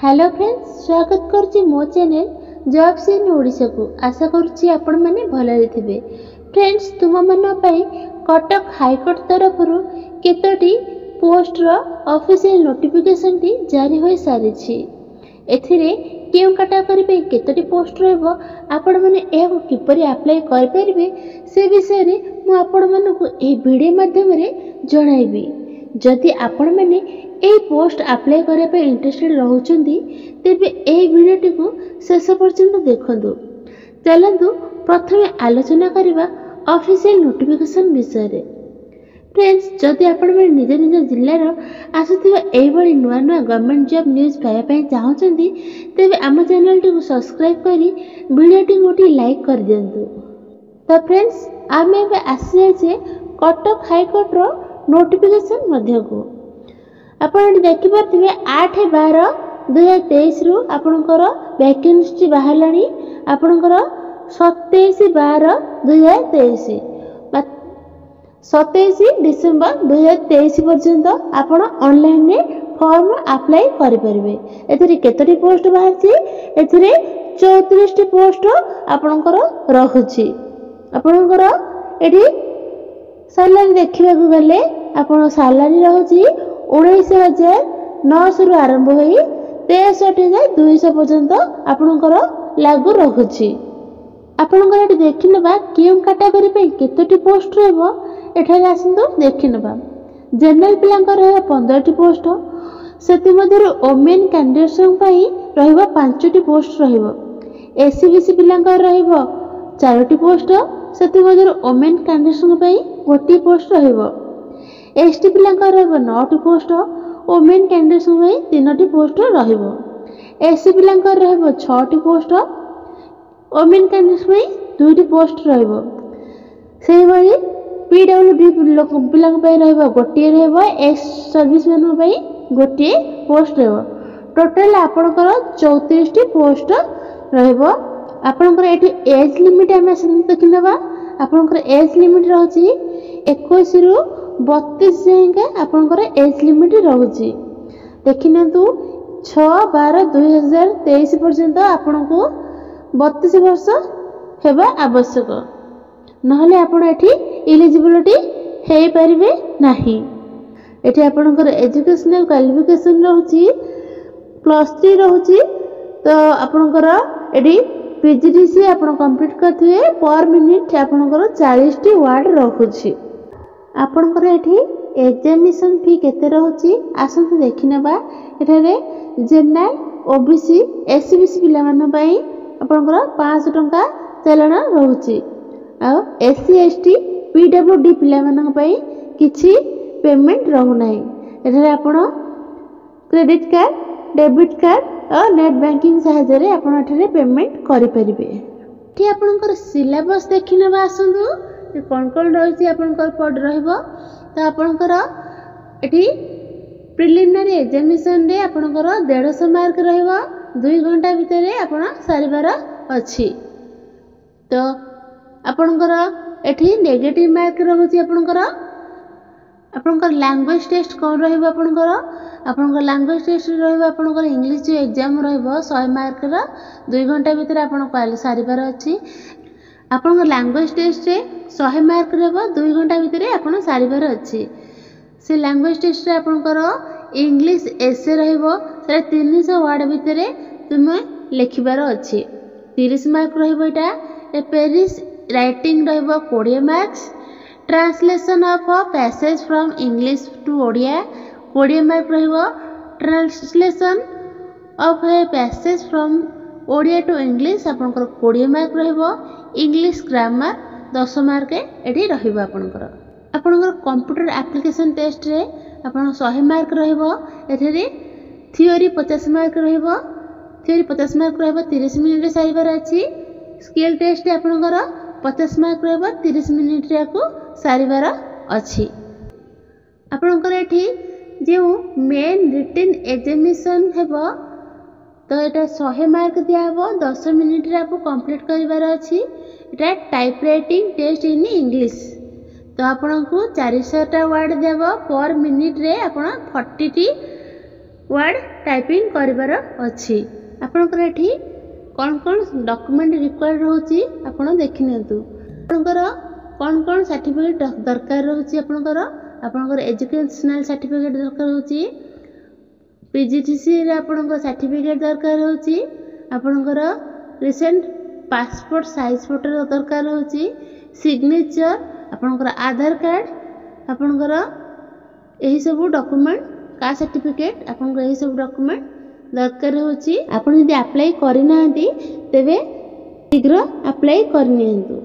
Hello friends, स्वागत करुच्ची मो channel jobs in Odisha को। आशा करुच्ची आपण माने भलरे थिबे। फ्रेंड्स, तुम मन पई कटक हाईकोर्ट तरफ केतोटी पोस्ट रो ऑफिशियल नोटिफिकेशन टी जारी होई सारिछि। एथिरे केउ कैटेगरी पे केतोटी पोस्ट रहबो, आपण माने एहु किपरि अप्लाई कर परिबे से विषय रे मु आपण मानकु ए वीडियो माध्यम रे जणाइबी। जदि आपण माने ए पोस्ट अप्लाई करे पे इंटरेस्टेड रहउचंदी तेबे ए वीडियोटी को शेष पर्यंत देखंतु। चलंतु प्रथमे आलोचना करिबा ऑफिशियल नोटिफिकेशन विषय रे। फ्रेंड्स, जदि आपण माने निज निज जिल्ला रो आसुथिबा एई भली नुवा नुवा गवर्नमेंट जॉब न्यूज़ पाया पई चाहउचंदी तेबे आम चैनल टी को सब्सक्राइब करी वीडियोटी गोटी लाइक कर दियंतु। तो फ्रेंड्स, आमे बे आसी जे कटक हाईकोर्ट रो नोटिफिकेशन मध्य को आपण देखि पाथिबे 8/12/2023 रु आपनकर वैकेंसी बाहरलानी। आपनकर 27/12/2023 27 डिसेंबर 2023 पर्यंत आपण ऑनलाइन रे फॉर्म अप्लाई करि परिबे। एथिरे केतोटी पोस्ट बाहरछि? एथिरे 34 टी पोस्ट आपनकर रहुछि। आपनकर एठी सैलरी देखिबा को गले आपण सैलरी रहुछि 19,900 रु आरंभ होई 63,200 पर्यंत आपनकर लागू रहुछि। आपनकर एठी देखिनबा केउ कैटेगरी पे केतोटी पोस्ट रहबो एठारे आसंतु देखिनबा। जनरल पिलांकर रहबा 15 टी पोस्ट, सेति मध्यरु वुमेन कैंडिडेट्स पई रहबा 5 टी पोस्ट रहबो। एससीबीसी पिलांकर रहबो 4 टी पोस्ट, सेति मध्यरु वुमेन कैंडिडेट्स पई 1 पोस्ट रहबो। एसटी पिलांकर रहबो 9 टी पोस्ट, वुमेन कैंडिडेट्स पई 3 टी पोस्ट रहबो। एससी पिलांकर रहबो 6 टी पोस्ट, वुमेन कैंडिडेट्स पई 2 टी पोस्ट रहबो। सेहि भली पीडब्ल्यूडी पिलांक पई रहबो 1 रहबो। एक्स सर्विस मैन पई 1 पोस्ट रहबो। टोटल आपनकर 34 टी पोस्ट रहबो। आपनकर एठी एज लिमिट हम देखिनबा। आपनकर एज लिमिट रहछि 21 रु 32 जाएंगे आपनकर एज लिमिट रहउछि। देखिनतु 6/12/2023 पर्यंत आपनको 32 वर्ष हेबा आवश्यक, नहले आपण एठी एलिजिबिलिटी हेई परिबे नाही। एठी आपनकर एजुकेशनल क्वालिफिकेशन रहउछि +3 रहउछि। तो आपनकर एठी पीजीडीसी आपण कंप्लीट करथिबे पर मिनिट आपनकर 40 टी वर्ड रहउछि। आपनकर एठी एग्जामिनेशन फी केते रहउछि आसंतु देखिनबा। एठारे जनरल ओबीसी एससीबीसी पिला मन पई आपनकर 500 टंका चालान रहउछि। आ एससी एसटी पीडब्ल्यूडी पिला मन पई किछि पेमेंट रहउ नाही। एठारे आपण क्रेडिट कार्ड, डेबिट कार्ड और नेट बैंकिंग सहायता रे आपण एठारे पेमेंट करि परिबे। एठी आपनकर सिलेबस देखिनबा आसंतु कौन कौन रही आपनकर पढ़ रहबो। तो आपनकर एठी प्रिलिमिनरी एग्जामिनेशन रे आपनकर 150 मार्क रहबो। 2 घंटा भितर आपण सारिबार अछि। तो आपनकर एठी नेगेटिव मार्क रहउछि। आपनकर लैंग्वेज टेस्ट कौन रहबो? आपनकर लैंग्वेज टेस्ट रहबो आपनकर इंग्लिश जो एग्जाम रहबो 100 मार्क रा 2 घंटा भितर आपण क्वाल सारिबार अछि। आपन लैंग्वेज टेस्ट रे 100 मार्क रहबो 2 घंटा भितर आपण सारिबार अछि। से लैंग्वेज टेस्ट रे आपनकर इंग्लिश एसे रहबो से 300 वर्ड भितर तुमे लिखिबार अछि। 30 मार्क रहबो। एटा ए पेरिस राइटिंग रहबो 20 marks. Translation of a passage from English to Odia 20 marks रहबो। Translation of a passage from Odia to English आपनकर 20 मार्क रहबो। इंग्लिश ग्रामर 10 मार्क एठी रहबो। आपनकर कंप्यूटर एप्लीकेशन टेस्ट रे आपन 100 मार्क रहबो। एथरे थ्योरी 50 मार्क रहबो। थ्योरी 50 मार्क रहबो 30 मिनिट रे सारिबार अछि। स्किल टेस्ट आपनकर 50 मार्क रहबो 30 मिनिट रे को सारिबार अछि। आपनकर एठी जे मेन रिटन एग्जामिनेशन हेबो तो एटा 100 मार्क दिया हबो। 10 मिनिट रे आपको कंप्लीट करिवार अछि। एटा type writing test in English. तो आपनको 400 टा वर्ड देबो पर मिनिट रे आपण 40 टी वर्ड टाइपिंग करिवार अछि। आपनकर एठी कौन कौन डॉक्यूमेंट रिक्वायर्ड होची आपण देखि नियंतु। आपनकर कौन कौन सर्टिफिकेट दरकार होची आपनकर एजुकेशनल सर्टिफिकेट दरकार होची, पीजीटीसी रे आपनकर सर्टिफिकेट दरकार होची, आपनकर रिसेंट पासपोर्ट साइज फोटो दरकार होची, सिग्नेचर, आपनकर आधार कार्ड, आपनकर एही सब डॉक्यूमेंट कास्ट सर्टिफिकेट आपनकर एही सब डॉक्यूमेंट दरकार होची। आपण यदि अप्लाई करि नांती तेबे शीघ्र अप्लाई करनियंतु।